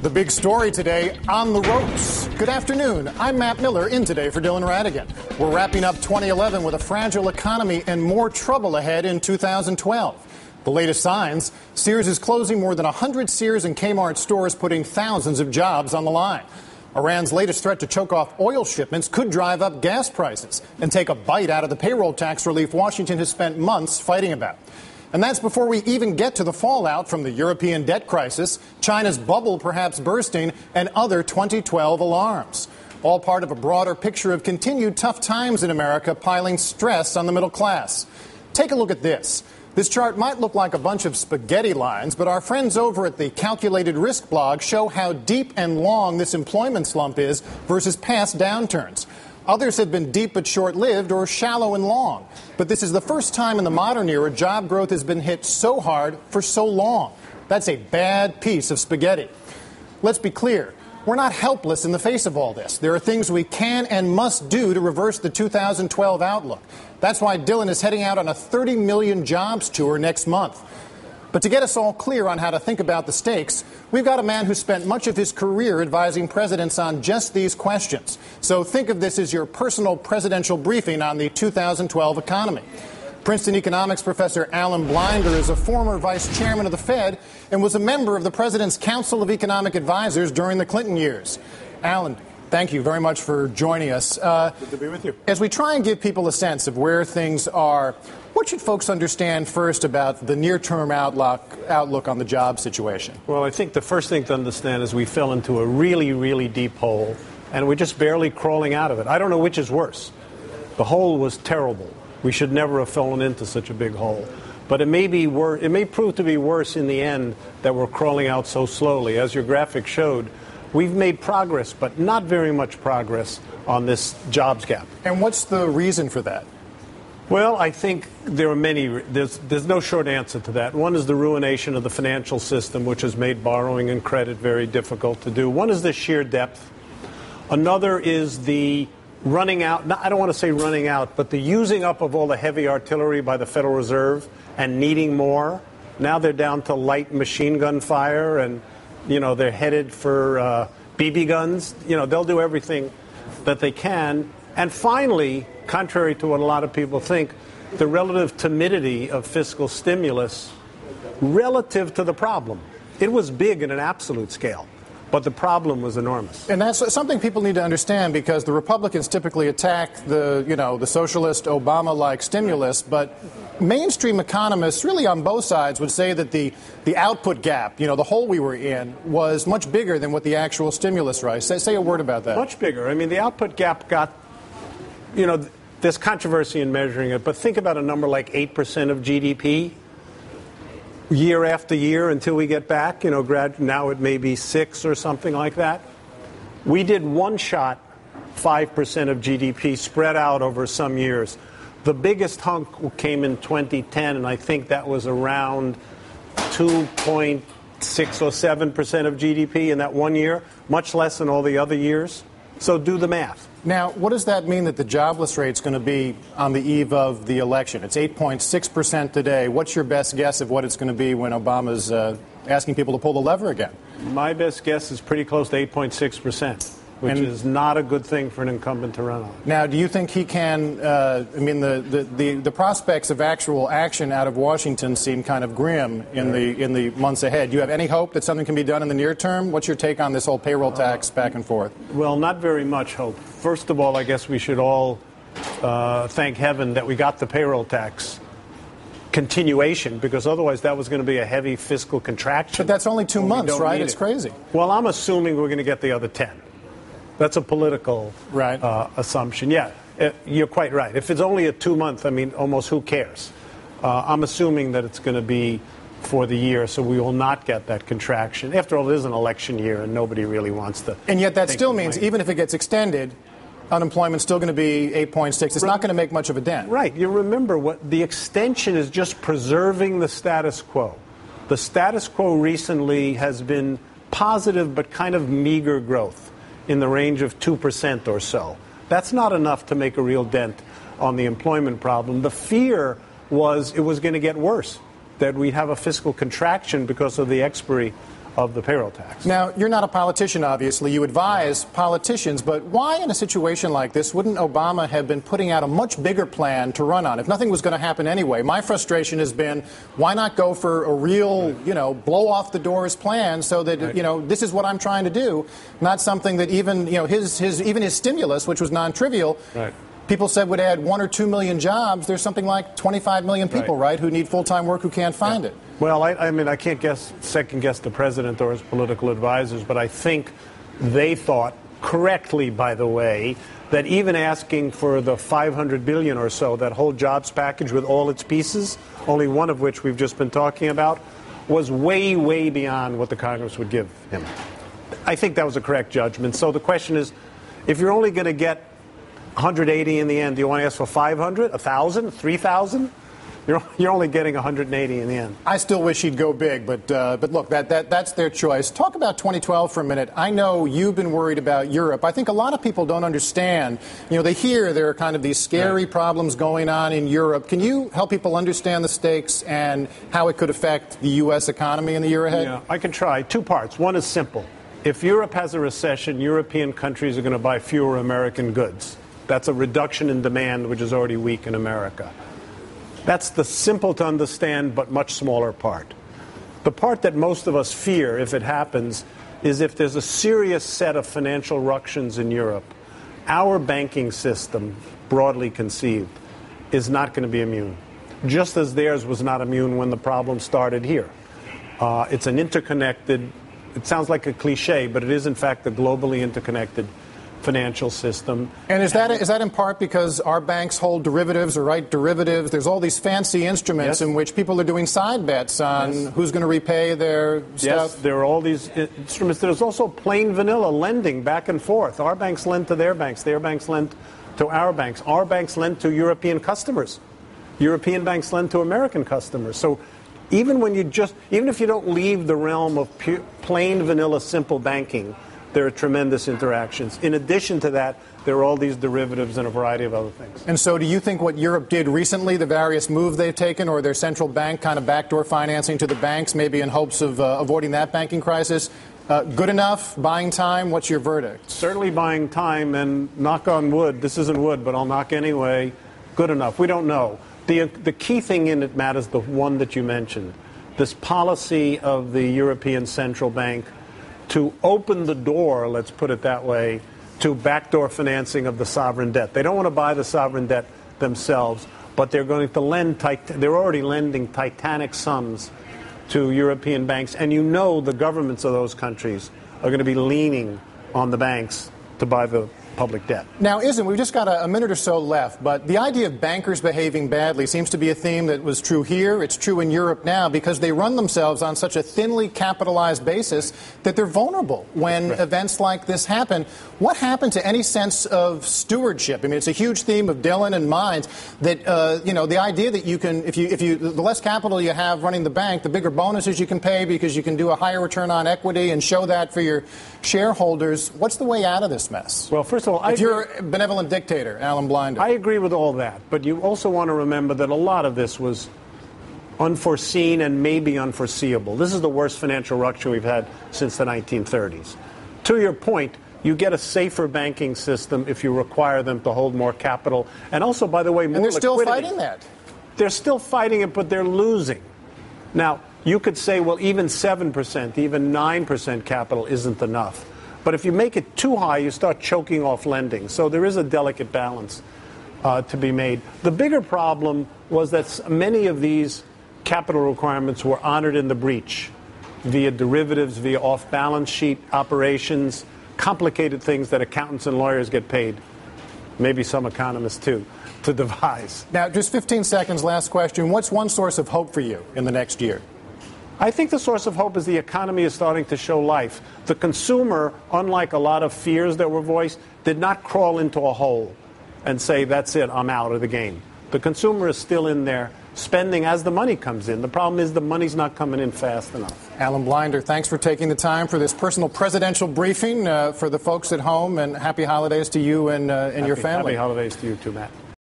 The big story today, on the ropes. Good afternoon. I'm Matt Miller, in today for Dylan Ratigan. We're wrapping up 2011 with a fragile economy and more trouble ahead in 2012. The latest signs, Sears is closing more than 100 Sears and Kmart stores, putting thousands of jobs on the line. Iran's latest threat to choke off oil shipments could drive up gas prices and take a bite out of the payroll tax relief Washington has spent months fighting about. And that's before we even get to the fallout from the European debt crisis, China's bubble perhaps bursting, and other 2012 alarms. All part of a broader picture of continued tough times in America piling stress on the middle class. Take a look at this. This chart might look like a bunch of spaghetti lines, but our friends over at the Calculated Risk blog show how deep and long this employment slump is versus past downturns. Others have been deep but short-lived or shallow and long. But this is the first time in the modern era job growth has been hit so hard for so long. That's a bad piece of spaghetti. Let's be clear. We're not helpless in the face of all this. There are things we can and must do to reverse the 2012 outlook. That's why Dylan is heading out on a 30 million jobs tour next month. But to get us all clear on how to think about the stakes, we've got a man who spent much of his career advising presidents on just these questions. So think of this as your personal presidential briefing on the 2012 economy. Princeton economics professor Alan Blinder is a former vice chairman of the Fed and was a member of the president's Council of Economic Advisors during the Clinton years. Alan, thank you very much for joining us. Good to be with you. As we try and give people a sense of where things are, what should folks understand first about the near-term outlook on the job situation? Well, I think the first thing to understand is we fell into a really, really deep hole, and we're just barely crawling out of it. I don't know which is worse. The hole was terrible. We should never have fallen into such a big hole. But it may prove to be worse in the end that we're crawling out so slowly. As your graphic showed, we've made progress, but not very much progress on this jobs gap. And what's the reason for that? Well, I think there are many. There's no short answer to that. One is the ruination of the financial system, which has made borrowing and credit very difficult to do. One is the sheer depth. Another is the running out. I don't want to say running out, but the using up of all the heavy artillery by the Federal Reserve and needing more. Now they're down to light machine gun fire, and they're headed for BB guns. They'll do everything that they can. And finally, contrary to what a lot of people think, the relative timidity of fiscal stimulus relative to the problem. It was big in an absolute scale, but the problem was enormous. And that's something people need to understand, because the Republicans typically attack the socialist Obama-like stimulus, but mainstream economists really on both sides would say that the output gap, the hole we were in, was much bigger than what the actual stimulus was. Say a word about that. Much bigger. I mean, the output gap got, there's controversy in measuring it, but think about a number like 8% of GDP year after year until we get back. Now it may be 6 or something like that. We did one shot 5% of GDP spread out over some years. The biggest hunk came in 2010, and I think that was around 2.6 or 7% of GDP in that one year, much less than all the other years. So do the math. Now, what does that mean that the jobless rate's going to be on the eve of the election? It's 8.6% today. What's your best guess of what it's going to be when Obama's asking people to pull the lever again? My best guess is pretty close to 8.6%. Which is not a good thing for an incumbent to run on. Now, do you think he can, the prospects of actual action out of Washington seem kind of grim in the months ahead. Do you have any hope that something can be done in the near term? What's your take on this whole payroll tax back and forth? Well, not very much hope. First of all, I guess we should all thank heaven that we got the payroll tax continuation, because otherwise that was going to be a heavy fiscal contraction. But that's only 2 months, right? It's crazy. Well, I'm assuming we're going to get the other 10. That's a political assumption. Yeah, you're quite right. If it's only a 2 month, almost who cares? I'm assuming that it's going to be for the year, so we will not get that contraction. After all, it is an election year, and nobody really wants to. And yet that still means, even if it gets extended, unemployment's still going to be 8.6. It's not going to make much of a dent. Right. You remember what the extension is, just preserving the status quo. The status quo recently has been positive but kind of meager growth in the range of 2% or so. That's not enough to make a real dent on the employment problem. The fear was it was going to get worse, that we'd have a fiscal contraction because of the expiry of the payroll tax. Now, you're not a politician, obviously. You advise politicians, but why in a situation like this wouldn't Obama have been putting out a much bigger plan to run on if nothing was going to happen anyway? My frustration has been, why not go for a real, blow off the doors plan so that, this is what I'm trying to do, not something that even, his stimulus, which was non-trivial, people said would add 1 or 2 million jobs. There's something like 25 million people, right, who need full-time work who can't find it. Well, I can't second-guess the president or his political advisors, but I think they thought, correctly, by the way, that even asking for the $500 billion or so, that whole jobs package with all its pieces, only one of which we've just been talking about, was way, way beyond what the Congress would give him. I think that was a correct judgment. So the question is, if you're only going to get 180 in the end, do you want to ask for 500, 1,000, 3,000? You're only getting 180 in the end. I still wish he'd go big, but look, that's their choice. Talk about 2012 for a minute. I know you've been worried about Europe. I think a lot of people don't understand. They hear there are kind of these scary problems going on in Europe. Can you help people understand the stakes and how it could affect the U.S. economy in the year ahead? Yeah, I can try. Two parts. One is simple. If Europe has a recession, European countries are going to buy fewer American goods. That's a reduction in demand, which is already weak in America. That's the simple to understand but much smaller part. The part that most of us fear, if it happens, is if there's a serious set of financial ructions in Europe, our banking system, broadly conceived, is not going to be immune, just as theirs was not immune when the problem started here. It's an interconnected, it sounds like a cliche, but it is in fact a globally interconnected financial system. And is that in part because our banks hold derivatives or write derivatives? There's all these fancy instruments in which people are doing side bets on who's going to repay their stuff. Yes, there are all these instruments. There's also plain vanilla lending back and forth. Our banks lend to their banks lend to our banks lend to European customers. European banks lend to American customers. So even if you don't leave the realm of plain vanilla simple banking, there are tremendous interactions. In addition to that, there are all these derivatives and a variety of other things. And so do you think what Europe did recently, the various moves they've taken, or their central bank kind of backdoor financing to the banks, maybe in hopes of avoiding that banking crisis, good enough, buying time? What's your verdict? Certainly buying time, and knock on wood, this isn't wood, but I'll knock anyway, good enough. We don't know. The key thing in it, Matt, is the one that you mentioned, this policy of the European Central Bank to open the door, let's put it that way, to backdoor financing of the sovereign debt. They don't want to buy the sovereign debt themselves, but they're going to lend, they're already lending titanic sums to European banks, and the governments of those countries are going to be leaning on the banks to buy the public debt. Now, we've just got a minute or so left, but the idea of bankers behaving badly seems to be a theme that was true here. It's true in Europe now because they run themselves on such a thinly capitalized basis that they're vulnerable when events like this happen. What happened to any sense of stewardship? I mean, it's a huge theme of Dylan and mine that, the idea that you can, the less capital you have running the bank, the bigger bonuses you can pay because you can do a higher return on equity and show that for your shareholders. What's the way out of this mess? Well, first of all, if you're a benevolent dictator, Alan Blinder. I agree with all that, but you also want to remember that a lot of this was unforeseen and maybe unforeseeable. This is the worst financial rupture we've had since the 1930s. To your point, you get a safer banking system if you require them to hold more capital, and also, by the way, more liquidity. And they're still fighting that. They're still fighting it, but they're losing. Now, you could say, well, even 7%, even 9% capital isn't enough. But if you make it too high, you start choking off lending. So there is a delicate balance to be made. The bigger problem was that many of these capital requirements were honored in the breach via derivatives, via off-balance sheet operations, complicated things that accountants and lawyers get paid, maybe some economists too, to devise. Now, just 15 seconds, last question. What's one source of hope for you in the next year? I think the source of hope is the economy is starting to show life. The consumer, unlike a lot of fears that were voiced, did not crawl into a hole and say, that's it, I'm out of the game. The consumer is still in there spending as the money comes in. The problem is the money's not coming in fast enough. Alan Blinder, thanks for taking the time for this personal presidential briefing for the folks at home, and happy holidays to you and your family. Happy holidays to you too, Matt.